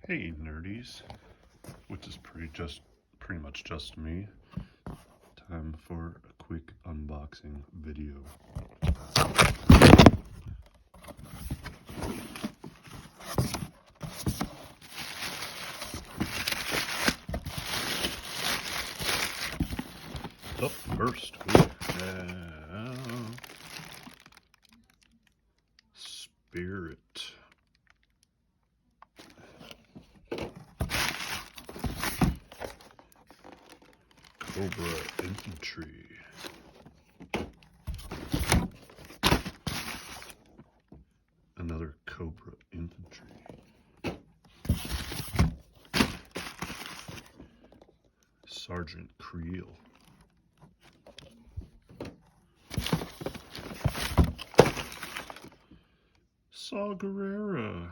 Hey nerdies, which is pretty much just me. Time for a quick unboxing video. Up first we have Spirit. Cobra Infantry. Another Cobra Infantry. Sergeant Creel. Saw Gerrera.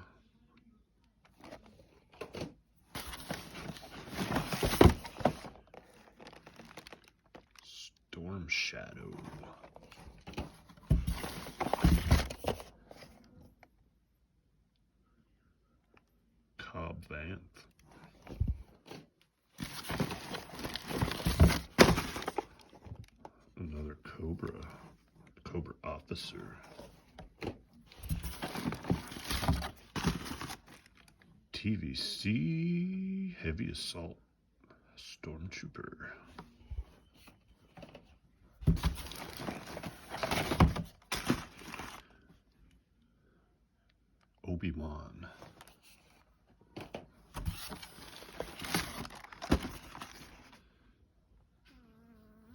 Storm Shadow. Cobb Vanth. Another Cobra Officer. TVC Heavy Assault Stormtrooper. Obi-Wan.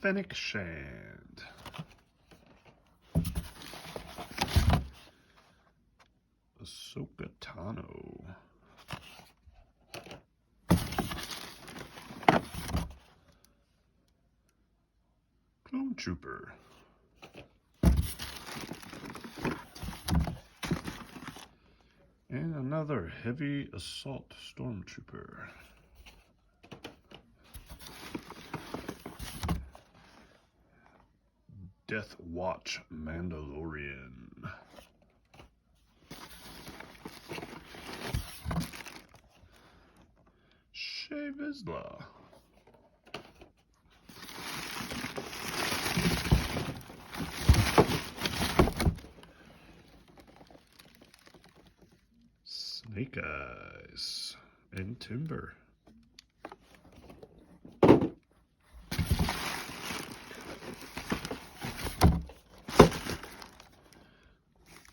Fennec Shand. Ahsoka Tano. Clone Trooper. And another Heavy Assault Stormtrooper. Death Watch Mandalorian. Shea Vizsla. Snake Eyes and Timber.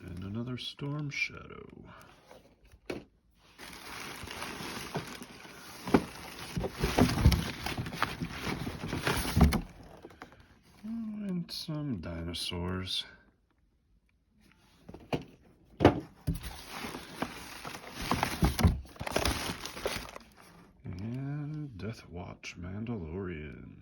And another Storm Shadow. And some dinosaurs. Death Watch Mandalorian.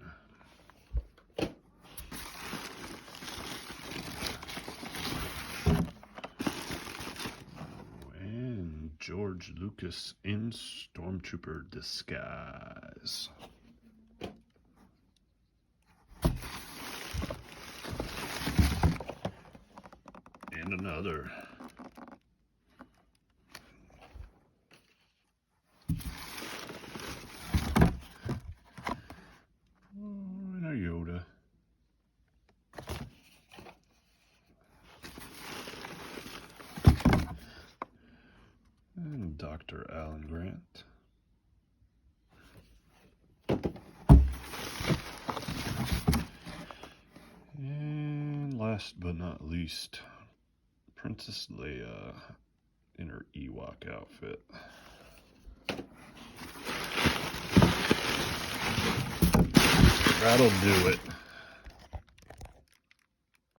And George Lucas in Stormtrooper disguise. And another. Yoda. And Dr. Alan Grant. And last but not least, Princess Leia in her Ewok outfit. That'll do it.